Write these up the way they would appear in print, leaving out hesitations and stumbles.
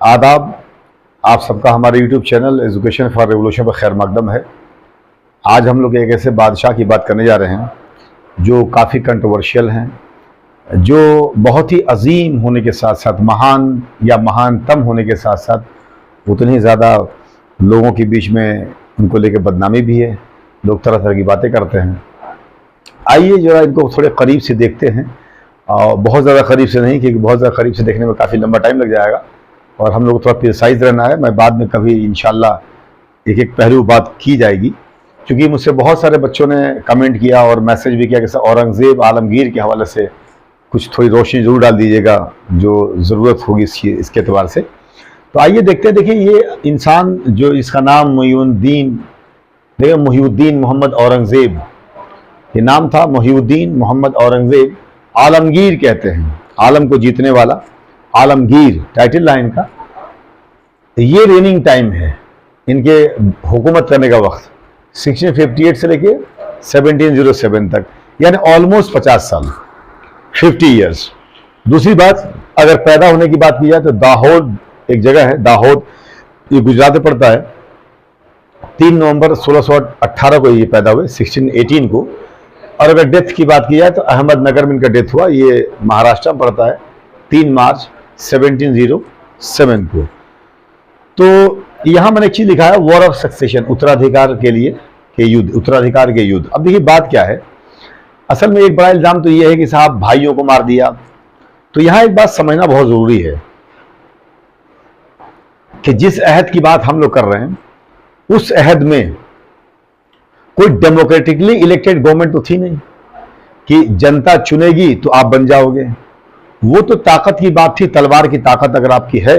आदाब। आप सबका हमारे YouTube channel education for revolution पर खैर मकदम है। आज हम लोग एक ऐसे बादशाह की बात करने जा रहे हैं जो काफ़ी कंट्रोवर्शियल हैं, जो बहुत ही अजीम होने के साथ साथ महान या महानतम होने के साथ साथ उतनी ज़्यादा लोगों के बीच में उनको लेकर बदनामी भी है। लोग तरह तरह की बातें करते हैं। आइए ज़रा इनको थोड़े करीब से देखते हैं, और बहुत ज़्यादा करीब से नहीं, क्योंकि बहुत ज़्यादा करीब से देखने में काफ़ी लंबा टाइम लग जाएगा और हम लोग को थोड़ा प्रिसाइज रहना है। मैं बाद में कभी इंशाल्लाह एक एक पहलू बात की जाएगी, क्योंकि मुझसे बहुत सारे बच्चों ने कमेंट किया और मैसेज भी किया कि सर औरंगज़ेब आलमगीर के हवाले से कुछ थोड़ी रोशनी ज़रूर डाल दीजिएगा, जो ज़रूरत होगी इसके एतबार से। तो आइए देखते हैं। देखिए, ये इंसान जो इसका नाम मुहीउद्दीन मोहम्मद औरंगज़ेब, ये नाम था मुहीउद्दीन मोहम्मद औरंगज़ेब। आलमगीर कहते हैं, आलम को जीतने वाला, आलमगीर टाइटल लाइन का। ये रेनिंग टाइम है इनके हुकूमत करने का वक्त 1658 से लेके 1707 तक, यानी ऑलमोस्ट 50 साल, 50 ईयर्स। दूसरी बात, अगर पैदा होने की बात की जाए तो दाहोद एक जगह है, दाहोद, ये गुजरात में पड़ता है। 3 नवंबर 1618 को ये पैदा हुए, 1618 को। और अगर डेथ की बात की जाए तो अहमदनगर में इनका डेथ हुआ, ये महाराष्ट्र में पड़ता है, 3 मार्च 1707 को। तो यहाँ मैंने एक चीज लिखा है, वॉर ऑफ सक्सेशन, उत्तराधिकार के लिए के युद्ध, उत्तराधिकार के युद्ध। अब देखिए बात क्या है, असल में एक बड़ा इल्जाम तो ये है कि साहब भाइयों को मार दिया। तो यहाँ एक बात समझना बहुत जरूरी है कि जिस अहद की बात हम लोग कर रहे हैं, उस अहद में कोई डेमोक्रेटिकली इलेक्टेड गवर्नमेंट तो थी नहीं कि जनता चुनेगी तो आप बन जाओगे। वो तो ताकत की बात थी, तलवार की ताकत अगर आपकी है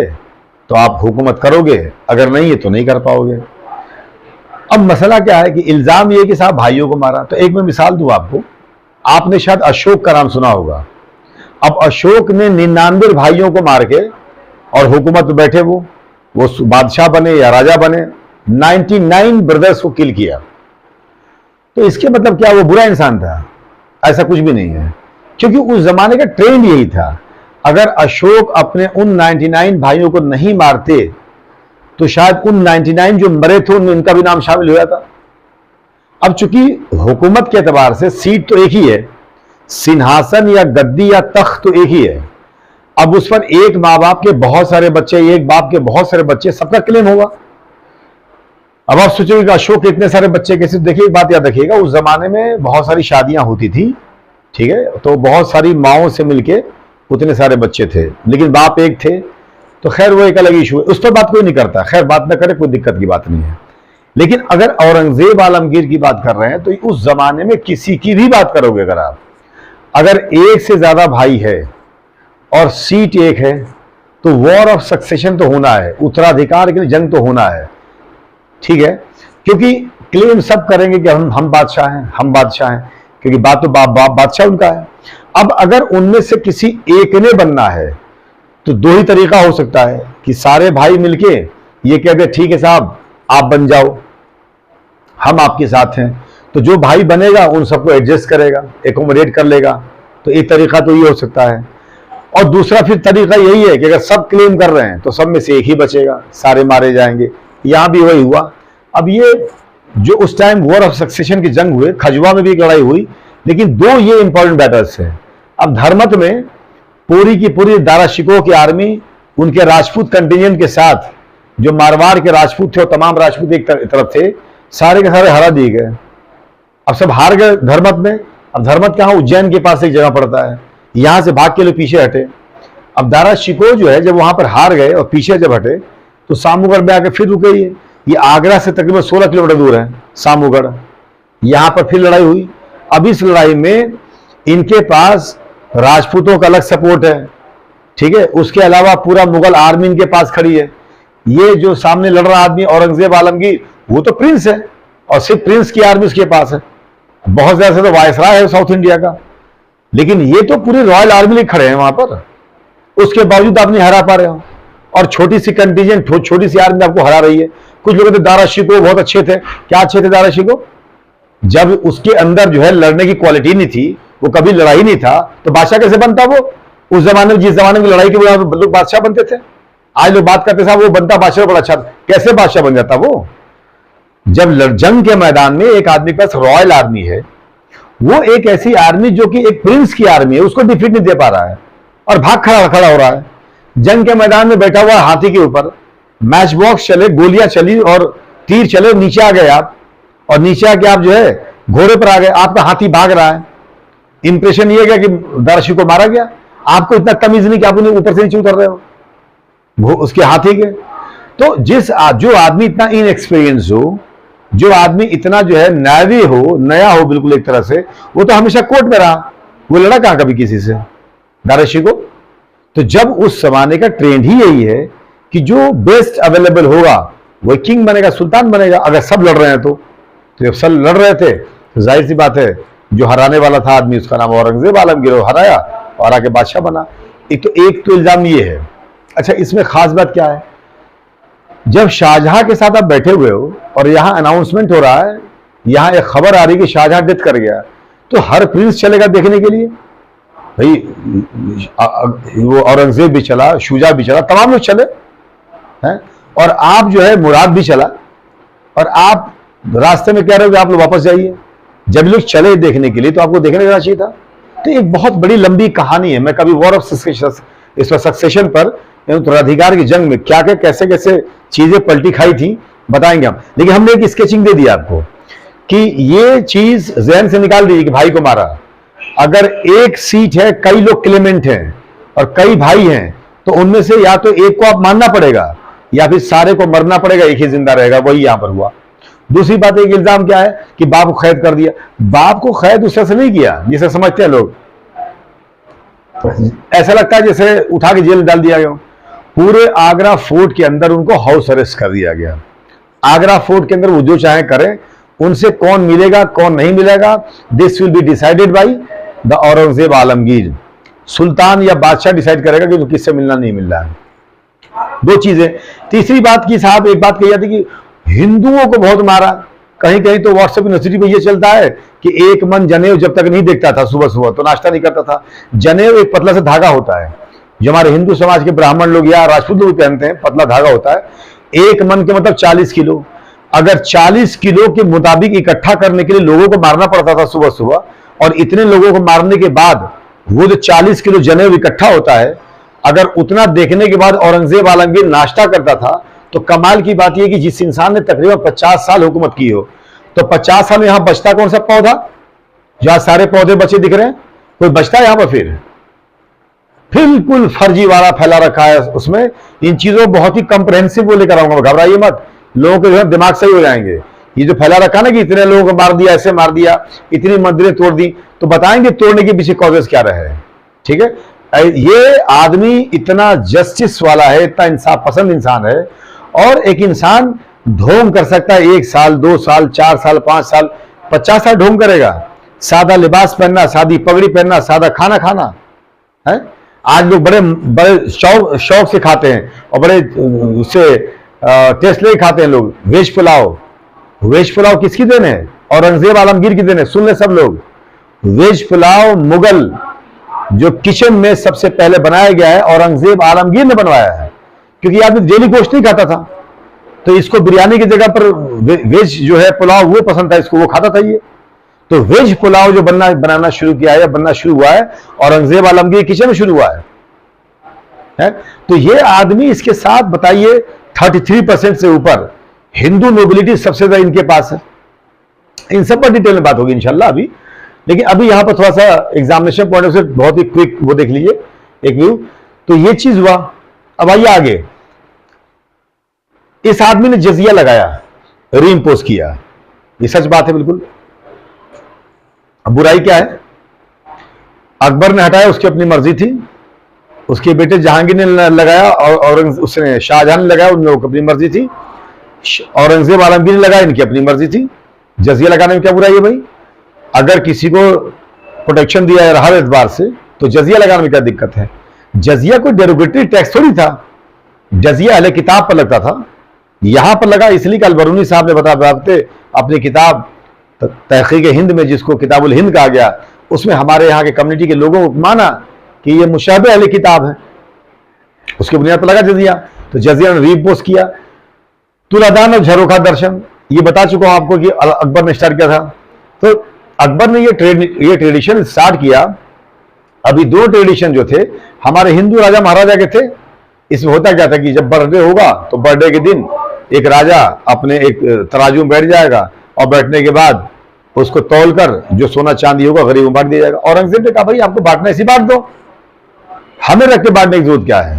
तो आप हुकूमत करोगे, अगर नहीं है तो नहीं कर पाओगे। अब मसला क्या है कि इल्जाम ये कि साहब भाइयों को मारा। तो एक मैं मिसाल दूं आपको, आपने शायद अशोक का नाम सुना होगा। अब अशोक ने 99 भाइयों को मार के और हुकूमत में बैठे, वो बादशाह बने या राजा बने, 99 ब्रदर्स को किल किया। तो इसके मतलब क्या वो बुरा इंसान था? ऐसा कुछ भी नहीं है, क्योंकि उस जमाने का ट्रेंड यही था। अगर अशोक अपने उन 99 भाइयों को नहीं मारते तो शायद उन 99 जो मरे थे उनमें इनका भी नाम शामिल हो जाता। अब चूंकि हुकूमत के एतबार से सीट तो एक ही है, सिंहासन या गद्दी या तख्त तो एक ही है। अब उस पर एक माँ बाप के बहुत सारे बच्चे, एक बाप के बहुत सारे बच्चे, सबका क्लेम होगा। अब आप सोचोगे कि अशोक के इतने सारे बच्चे कैसे? देखिए एक बात याद रखिएगा, उस जमाने में बहुत सारी शादियां होती थी, ठीक है, तो बहुत सारी माओं से मिलके उतने सारे बच्चे थे, लेकिन बाप एक थे। तो खैर वो एक अलग इशू है, उस पर बात कोई नहीं करता, खैर बात ना करे, कोई दिक्कत की बात नहीं है। लेकिन अगर औरंगजेब आलमगीर की बात कर रहे हैं तो उस जमाने में किसी की भी बात करोगे अगर आप, अगर एक से ज्यादा भाई है और सीट एक है तो वॉर ऑफ सक्सेशन तो होना है, उत्तराधिकार के लिए जंग तो होना है, ठीक है। क्योंकि क्लेम सब करेंगे कि हम बादशाह हैं, हम बादशाह हैं, क्योंकि बात तो बादशाह उनका है। अब अगर उनमें से किसी एक ने बनना है तो दो ही तरीका हो सकता है कि सारे भाई मिलके ये कह दे ठीक है साहब आप बन जाओ, हम आपके साथ हैं। तो जो भाई बनेगा उन सबको एडजस्ट करेगा, एकोमोडेट कर लेगा। तो एक तरीका तो ये हो सकता है। और दूसरा फिर तरीका यही है कि अगर सब क्लेम कर रहे हैं तो सब में से एक ही बचेगा, सारे मारे जाएंगे। यहां भी वही हुआ। अब ये जो उस टाइम वॉर ऑफ सक्सेशन की जंग हुए, खजवा में भी एक लड़ाई हुई, लेकिन दो ये इंपॉर्टेंट बैटल्स हैं। अब धर्मत में पूरी की पूरी दारा शिकोह की आर्मी उनके राजपूत कंटिजेंट के साथ, जो मारवाड़ के राजपूत थे और तमाम राजपूत एक तरफ थे, सारे के सारे हरा दिए गए। अब सब हार गए धर्मत में। अब धर्मत कहाँ? उज्जैन के पास एक जगह पड़ता है, यहां से भाग के लोग पीछे हटे। अब दारा शिकोह जो है, जब वहां पर हार गए और पीछे जब हटे तो सामूगढ़ में आके फिर रुके। ये आगरा से तकरीबन 16 किलोमीटर दूर है सामूगढ़। यहां पर फिर लड़ाई हुई। अब इस लड़ाई में इनके पास राजपूतों का अलग सपोर्ट है, ठीक है, उसके अलावा पूरा मुगल आर्मी इनके पास खड़ी है। ये जो सामने लड़ रहा आदमी औरंगजेब आलमगीर, वो तो प्रिंस है और सिर्फ प्रिंस की आर्मी उसके पास है। बहुत ज्यादा से तो वायसराय है साउथ इंडिया का, लेकिन ये तो पूरी रॉयल आर्मी लेके खड़े हैं वहां पर। उसके बावजूद आप नहीं हरा पा रहे हो, और छोटी सी कंटीजेंट, छोटी सी आर्मी आपको हरा रही है। कुछ लोग कहते दारा शिकोह बहुत अच्छे थे। क्या अच्छे थे दारा शिकोह? जब उसके अंदर जो है लड़ने की क्वालिटी नहीं थी, वो कभी लड़ाई नहीं था, तो बादशाह कैसे बनता वो? उस जमाने में, जिस जमाने में लड़ाई के लोग बादशाह बनते थे। आज लोग बात करते साहब वो बनता बादशाह बड़ा अच्छा, कैसे बादशाह बन जाता वो? जब जंग के मैदान में एक आदमी के पास रॉयल आर्मी है, वो एक ऐसी आर्मी जो कि एक प्रिंस की आर्मी है, उसको डिफीट नहीं दे पा रहा है और भाग खड़ा खड़ा हो रहा है। जंग के मैदान में बैठा हुआ हाथी के ऊपर, मैच बॉक्स चले, गोलियां चली और तीर चले, नीचे आ गए आप, और नीचे आके आप जो है घोड़े पर आ गए, आपका हाथी भाग रहा है। इंप्रेशन ये गया कि दारशी को मारा गया, आपको इतना तमीज नहीं कि आप उन्हें ऊपर से नीचे उतर रहे हो उसके हाथी के। तो जो आदमी इतना इनएक्सपीरियंस हो, जो आदमी इतना जो है नैवी हो, नया हो बिल्कुल एक तरह से, वो तो हमेशा कोर्ट में रहा, वो लड़ा कहां कभी किसी से, दारशी को। तो जब उस जमाने का ट्रेंड ही यही है कि जो बेस्ट अवेलेबल होगा वही किंग बनेगा, सुल्तान बनेगा। अगर सब लड़ रहे हैं तो जब सब लड़ रहे थे तो जाहिर सी बात है जो हराने वाला था आदमी, उसका नाम औरंगजेब आलमगीर, हराया और आके बादशाह बना। एक तो इल्जाम ये है। अच्छा, इसमें खास बात क्या है, जब शाहजहां के साथ आप बैठे हुए हो और यहां अनाउंसमेंट हो रहा है, यहां एक खबर आ रही कि शाहजहां डेथ कर गया, तो हर प्रिंस चलेगा देखने के लिए। भाई वो औरंगजेब भी चला, शुजा भी चला, तमाम लोग चले हैं, और आप जो है मुराद भी चला, और आप रास्ते में कह रहे हो कि आप लोग वापस जाइए। जब लोग चले देखने के लिए तो आपको देखने जाना चाहिए था। तो एक बहुत बड़ी लंबी कहानी है। मैं कभी वॉर ऑफ सक्सेशन पर, उत्तराधिकार की जंग में क्या क्या कैसे कैसे चीजें पलटी खाई थी बताएंगे हम, लेकिन हमने एक स्केचिंग दे दिया आपको कि ये चीज जहन से निकाल दीजिए कि भाई को मारा। अगर एक सीट है, कई लोग क्लेमेंट हैं और कई भाई हैं, तो उनमें से या तो एक को आप मानना पड़ेगा या फिर सारे को मरना पड़ेगा, एक ही जिंदा रहेगा। वही यहां पर हुआ। दूसरी बात, एक इल्जाम क्या है कि बाप को कैद कर दिया। बाप को कैद उस तरह से नहीं किया जिसे समझते हैं लोग, ऐसा लगता है जैसे उठा के जेल में डाल दिया गया। पूरे आगरा फोर्ट के अंदर उनको हाउस अरेस्ट कर दिया गया। आगरा फोर्ट के अंदर वो जो चाहे करें, उनसे कौन मिलेगा कौन नहीं मिलेगा, this will be decided by the Aurangzeb Alamgir. सुल्तान या बादशाह डिसाइड करेगा कि तो किससे मिलना नहीं मिल रहा है। दो चीजें। तीसरी बात की साहब, एक बात कही जाती कि हिंदुओं को बहुत मारा। कहीं कहीं तो व्हाट्सएप यूनिवर्सिटी पे ये चलता है कि एक मन जनेऊ जब तक नहीं देखता था सुबह सुबह तो नाश्ता नहीं करता था। जनेऊ एक पतला सा धागा होता है जो हमारे हिंदू समाज के ब्राह्मण लोग या राजपूत लोग पहनते हैं, पतला धागा होता है। एक मन के मतलब 40 किलो। अगर 40 किलो के मुताबिक इकट्ठा करने के लिए लोगों को मारना पड़ता था सुबह सुबह, और इतने लोगों को मारने के बाद वो जो 40 किलो जनेऊ इकट्ठा होता है, अगर उतना देखने के बाद औरंगजेब आलमगीर नाश्ता करता था, तो कमाल की बात यह कि जिस इंसान ने तकरीबन 50 साल हुकूमत की हो, तो 50 साल में यहां बचता कौन सा पौधा? जहां सारे पौधे बचे दिख रहे हैं, कोई बचता है यहां पर? फिर बिल्कुल फर्जीवाड़ा फैला रखा है उसमें। इन चीजों बहुत ही कंप्रहेंसिव वो लेकर आऊंगा, घबराइए मत, लोगों के जो है दिमाग सही हो जाएंगे। ये जो फैला रखा ना कि इतने लोगों को मार दिया, ऐसे मार दिया, इतनी मंदिरें तोड़ दी, तो बताएंगे तोड़ने के पीछे कॉजेस क्या रहे हैं। ठीक है, ये आदमी इतना जस्टिस वाला है, इतना इंसाफ पसंद इंसान है, और एक इंसान ढोंग कर सकता है 1 साल 2 साल 4 साल 5 साल 50 साल ढोंग करेगा। सादा लिबास पहनना, सादी पगड़ी पहनना, सादा खाना खाना है। आज लोग बड़े बड़े शौक से खाते हैं और बड़े उससे टेस्ट ले खाते हैं लोग। वेज पुलाव, वेज पुलाव किसकी देन है? औरंगजेब आलमगीर की देन है। सुन ले सब लोग, वेज पुलाव मुगल जो किचन में सबसे पहले बनाया गया है, औरंगजेब आलमगीर ने बनवाया है, क्योंकि आदमी डेली गोश्त नहीं खाता था, तो इसको बिरयानी की जगह पर वेज जो है पुलाव वो पसंद था, इसको वो खाता था। ये तो वेज पुलाव जो बनाना शुरू किया है या बनना शुरू हुआ है, औरंगजेब आलमगीर किचन में शुरू हुआ है। तो ये आदमी, इसके साथ बताइए 33% से ऊपर हिंदू नोबिलिटी सबसे ज्यादा इनके पास है। इन सब पर डिटेल में बात होगी इंशाल्लाह अभी, लेकिन अभी यहां पर थोड़ा सा एग्जामिनेशन पॉइंट से बहुत ही क्विक वो देख लीजिए एक व्यू। तो ये चीज हुआ। अब आइए आगे। इस आदमी ने जजिया लगाया, रीइंपोज किया, ये सच बात है बिल्कुल। अब बुराई क्या है? अकबर ने हटाया, उसकी अपनी मर्जी थी। उसके बेटे जहांगीर ने लगाया और उसने शाहजहां ने लगाया, उन लोगों की अपनी मर्जी थी। औरंगजेब आलमगीर ने लगाया, इनकी अपनी मर्जी थी। जजिया लगाने में क्या बुराई है भाई? अगर किसी को प्रोटेक्शन दिया है हर एतबार से, तो जजिया लगाने में क्या दिक्कत है? जजिया कोई डेरोगेटरी टैक्स थोड़ी था। जजिया अहले किताब पर लगता था, यहां पर लगा इसलिए कि अलबरूनी साहब ने बताते अपनी किताब तहकीक हिंद में, जिसको किताबुल हिंद कहा गया, उसमें हमारे यहाँ के कम्युनिटी के लोगों को माना कि ये मुशाबे अहले किताब है, उसकी बुनियाद पर लगा जजिया। तो जजीरा ने रीपोस्ट किया। तुलादान और झरोखा दर्शन, ये बता चुका हूं आपको कि अकबर ने स्टार्ट किया था। तो अकबर ने ये ट्रेडिशन स्टार्ट किया। अभी दो ट्रेडिशन जो थे हमारे हिंदू राजा महाराजा के थे। इसमें होता क्या था कि जब बर्थडे होगा तो बर्थडे के दिन एक राजा अपने एक तराजू में बैठ जाएगा और बैठने के बाद उसको तौल कर जो सोना चांदी होगा गरीब में बांट दिया जाएगा। औरंगजेब ने कहा भाई आपको बांटना इसी बांट दो, हमें रख के बांटने की जरूरत क्या है।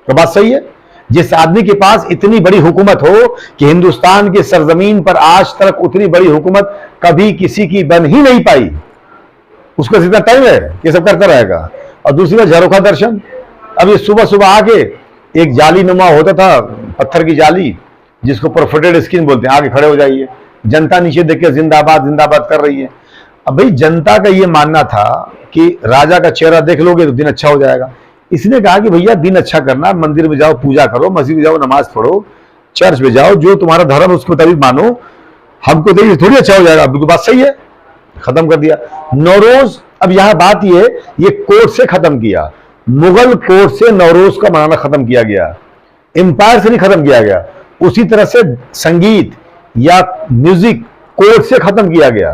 तो बात सही है। जिस आदमी के पास इतनी बड़ी हुकूमत हो कि हिंदुस्तान की सरजमीन पर आज तक उतनी बड़ी हुकूमत कभी किसी की बन ही नहीं पाई, उसका जितना टाइम है ये सब करता रहेगा। और दूसरी बात झरोखा दर्शन, अब ये सुबह सुबह आके एक जाली नुमा होता था, पत्थर की जाली जिसको प्रोफेटेड स्क्रीन बोलते हैं, आगे खड़े हो जाइए, जनता नीचे देख के जिंदाबाद जिंदाबाद कर रही है। अब भाई जनता का ये मानना था कि राजा का चेहरा देख लोगे तो दिन अच्छा हो जाएगा। इसने कहा कि भैया दिन अच्छा करना, मंदिर में जाओ पूजा करो, मस्जिद में जाओ नमाज पढ़ो, चर्च में जाओ, जो तुम्हारा धर्म उसके मुताबिक मानो, हमको देखिए थोड़ी अच्छा हो जाएगा। बिल्कुल बात सही है, खत्म कर दिया। नौरोज, अब यहां बात ये कोर्ट से खत्म किया, मुगल कोर्ट से नौरोज का मनाना खत्म किया गया, एम्पायर से नहीं खत्म किया गया। उसी तरह से संगीत या म्यूजिक कोर्ट से खत्म किया गया।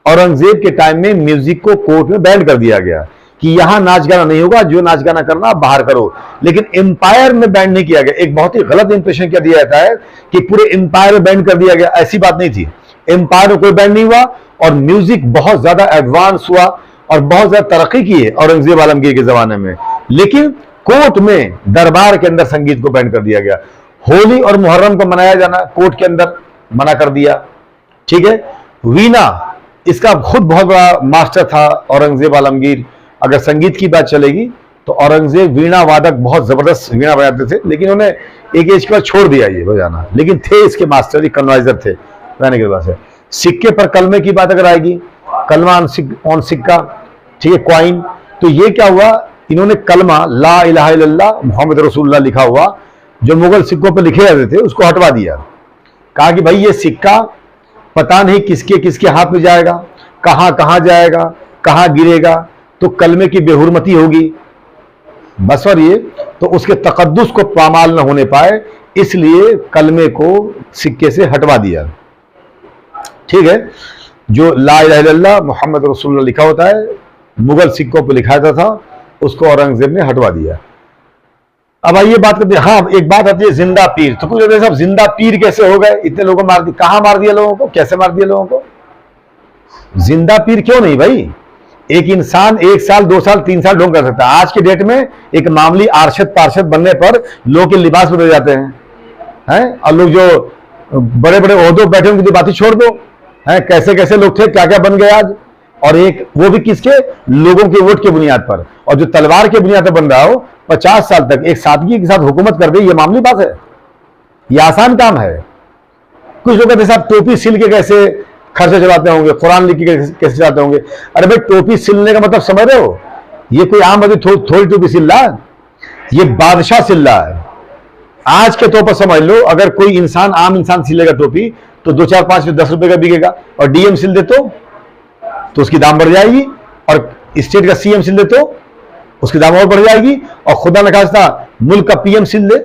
औरंगजेब के टाइम में म्यूजिक को कोर्ट में बैन कर दिया गया कि यहां नाच गाना नहीं होगा, जो नाच गाना करना आप बाहर करो। लेकिन एम्पायर में बैन नहीं किया गया। एक बहुत ही गलत इंप्रेशन क्या दिया जाता है कि पूरे एम्पायर में बैन कर दिया गया, ऐसी बात नहीं थी। एम्पायर में कोई बैन नहीं हुआ और म्यूजिक बहुत ज्यादा एडवांस हुआ और बहुत ज्यादा तरक्की की है औरंगजेब आलमगीर के जमाने में। लेकिन कोर्ट में दरबार के अंदर संगीत को बैन कर दिया गया। होली और मुहर्रम को मनाया जाना कोर्ट के अंदर मना कर दिया। ठीक है। वीणा, इसका खुद बहुत बड़ा मास्टर था औरंगजेब आलमगीर। अगर संगीत की बात चलेगी तो औरंगजेब वीणा वादक बहुत जबरदस्त वीणा बजाते थे, लेकिन उन्हें एक एज के बाद छोड़ दिया ये बजाना। लेकिन थे इसके मास्टर, कन्वाइजर थे बजाने के बाद से। सिक्के पर कलमे की बात अगर आएगी, कलमा ऑन सिक्का, ठीक है, क्वाइन, तो ये क्या हुआ, इन्होंने कलमा ला इलाहा इल्लल्लाह मोहम्मद रसूलुल्लाह लिखा हुआ जो मुगल सिक्कों पर लिखे जाते थे उसको हटवा दिया। कहा कि भाई ये सिक्का पता नहीं किसके किसके हाथ में जाएगा, कहां कहां जाएगा, कहां गिरेगा, तो कलमे की बेहुरमती होगी बस। और ये तो उसके तकद्दुस को पामाल न होने पाए, इसलिए कलमे को सिक्के से हटवा दिया। ठीक है। जो ला इलाहा इल्लल्लाह मोहम्मद रसूलुल्लाह लिखा होता है मुगल सिक्कों पर लिखा जाता था, उसको औरंगजेब ने हटवा दिया। अब आइए बात करते हैं। हाँ, एक बात आती है जिंदा पीर। तो कुछ साहब जिंदा पीर कैसे हो गए, इतने लोगों को मार दिया, कहां मार दिया लोगों को, कैसे मार दिया लोगों को? जिंदा पीर क्यों नहीं भाई? एक इंसान 1 साल 2 साल 3 साल ढोंग कर सकता है। आज के डेट में एक मामूली आरशद पार्षद बनने पर लोग के लिबास बदल जाते हैं, और लोग जो बड़े बड़े ओहदों बैठे उनकी तो बात ही छोड़ दो हैं। कैसे कैसे लोग थे, क्या क्या बन गए आज, और एक वो भी किसके, लोगों के वोट के बुनियाद पर। और जो तलवार के बुनियाद पर बन रहा हो 50 साल तक एक सादगी के साथ हुकूमत कर दे, ये मामूली बात है, ये आसान काम है। कुछ लोग कहते साहब टोपी सिल के कैसे खर्चे चलाते होंगे, कुरान लिख के कैसे चलाते होंगे। अरे भाई टोपी सिलने का मतलब समझ रहे हो, ये कोई आम आदमी थोड़ी टोपी सिल रहा है, ये बादशाह सिल रहा है। आज के तौर पर समझ लो, अगर कोई इंसान आम इंसान सिलेगा टोपी तो 2 4 5 10 रुपए का बिकेगा, और डीएम सिल दे तो उसकी दाम बढ़ जाएगी, और स्टेट का सीएम सिल दे तो उसकी दाम और बढ़ जाएगी, और खुदा न खास्ता मुल्क का पीएम सिल दे,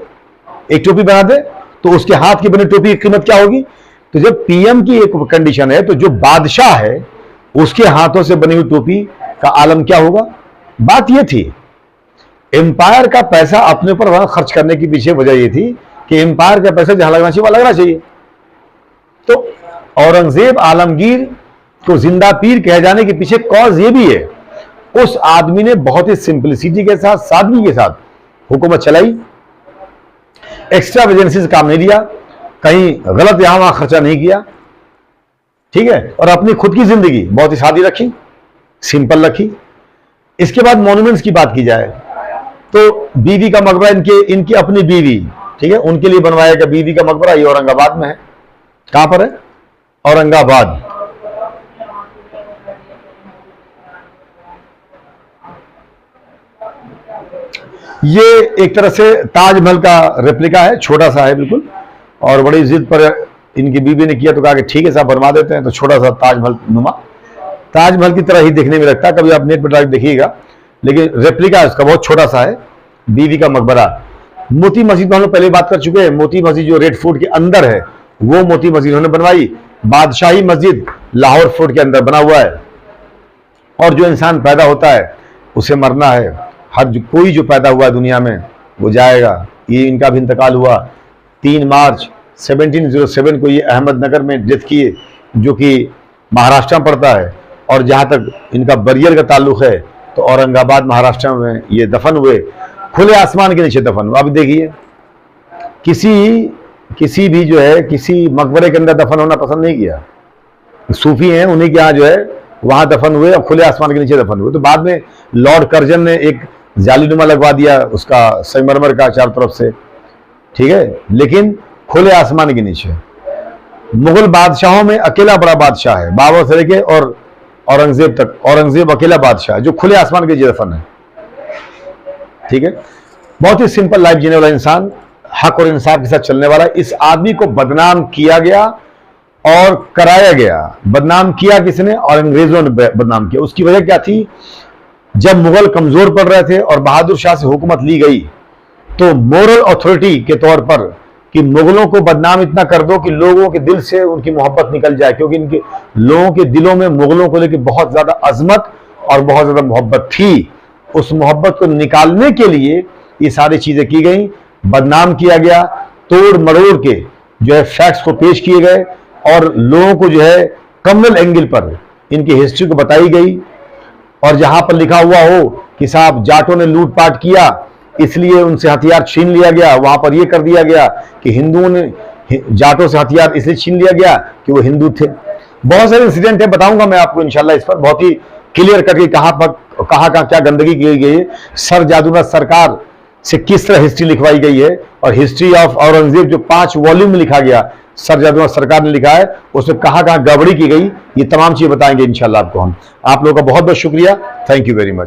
एक टोपी बना दे, तो उसके हाथ की बनी टोपी की कीमत क्या होगी? तो जब पीएम की एक कंडीशन है तो जो बादशाह है उसके हाथों से बनी हुई टोपी का आलम क्या होगा? बात यह थी, एम्पायर का पैसा अपने ऊपर वहां खर्च करने की पीछे वजह यह थी कि एम्पायर का पैसा जहां लगना चाहिए वहां लगना चाहिए। तो औरंगजेब आलमगीर को जिंदा पीर कह जाने के पीछे कॉज ये भी है, उस आदमी ने बहुत ही सिंपलिसिटी के साथ, सादगी के साथ हुकूमत चलाई, एक्स्ट्रा एजेंसी से काम नहीं लिया, कहीं गलत यहां वहां खर्चा नहीं किया, ठीक है, और अपनी खुद की जिंदगी बहुत ही सादी रखी, सिंपल रखी। इसके बाद मॉन्यूमेंट्स की बात की जाए तो बीवी का मकबरा, इनकी अपनी बीवी, ठीक है, उनके लिए बनवाया गया बीवी का मकबरा, ये औरंगाबाद में है। कहां पर है? औरंगाबाद। ये एक तरह से ताजमहल का रेप्लिका है, छोटा सा है बिल्कुल, और बड़ी जिद पर इनकी बीवी ने किया तो कहा कि ठीक है साहब बनवा देते हैं, तो छोटा सा ताजमहल नुमा, ताजमहल की तरह ही दिखने में लगता है, कभी आप नेट पर डाल देखिएगा, लेकिन रेप्लिका इसका बहुत छोटा सा है, बीवी का मकबरा। मोती मस्जिद में हम लोग पहले बात कर चुके हैं। मोती मस्जिद जो रेड फोर्ट के अंदर है, वो मोती मस्जिद उन्होंने बनवाई। बादशाही मस्जिद लाहौर फोर्ट के अंदर बना हुआ है। और जो इंसान पैदा होता है उसे मरना है। कोई जो पैदा हुआ दुनिया में वो जाएगा। ये इनका भी इंतकाल हुआ 3 मार्च 1707 को ये अहमदनगर में डेथ किए, जो कि महाराष्ट्र में पड़ता है। और जहाँ तक इनका बरियल का ताल्लुक है तो औरंगाबाद महाराष्ट्र में ये दफन हुए, खुले आसमान के नीचे दफन हुआ। अब देखिए, किसी भी जो है किसी मकबरे के अंदर दफन होना पसंद नहीं किया। सूफी हैं, उन्हीं के यहाँ जो है वहां दफन हुए और खुले आसमान के नीचे दफन हुए। तो बाद में लॉर्ड कर्जन ने एक जालीनुमा लगवा दिया उसका संगमरमर का चारों तरफ से, ठीक है, लेकिन खुले आसमान के नीचे। मुगल बादशाहों में अकेला बड़ा बादशाह है, बाबर से लेके और औरंगजेब तक। औरंगजेब अकेला बादशाह है जो खुले आसमान के नीचे दफन है, ठीक है। बहुत ही सिंपल लाइफ जीने वाला इंसान, हक और इंसाफ के साथ चलने वाला। इस आदमी को बदनाम किया गया और कराया गया। बदनाम किया किसने? और अंग्रेजों ने बदनाम किया। उसकी वजह क्या थी? जब मुगल कमजोर पड़ रहे थे और बहादुर शाह से हुकूमत ली गई, तो मोरल अथॉरिटी के तौर पर कि मुगलों को बदनाम इतना कर दो कि लोगों के दिल से उनकी मोहब्बत निकल जाए, क्योंकि इनके लोगों के दिलों में मुगलों को लेकर बहुत ज्यादा अजमत और बहुत ज्यादा मोहब्बत थी। उस मोहब्बत को निकालने के लिए ये सारी चीजें की गई। बदनाम किया गया, तोड़ मरोड़ के जो है फैक्ट्स को पेश किए गए और लोगों को जो है कम्युनल एंगल पर इनकी हिस्ट्री को बताई गई। और जहां पर लिखा हुआ हो कि साहब जाटों ने लूटपाट किया इसलिए उनसे हथियार छीन लिया गया, वहां पर यह कर दिया गया कि हिंदुओं ने जाटों से हथियार इसलिए छीन लिया गया कि वो हिंदू थे। बहुत सारे इंसिडेंट है, बताऊंगा मैं आपको इंशाल्लाह इस पर बहुत ही क्लियर करके कहां क्या गंदगी की गई है, सर जादूनाथ सरकार से किस तरह हिस्ट्री लिखवाई गई है। और हिस्ट्री ऑफ औरंगजेब जो 5 वॉल्यूम में लिखा गया, सर जादूनाथ सरकार ने लिखा है, उसमें कहां गड़बड़ी की गई, ये तमाम चीजें बताएंगे इंशाल्लाह आपको हम। आप लोगों का बहुत बहुत शुक्रिया। Thank you very much.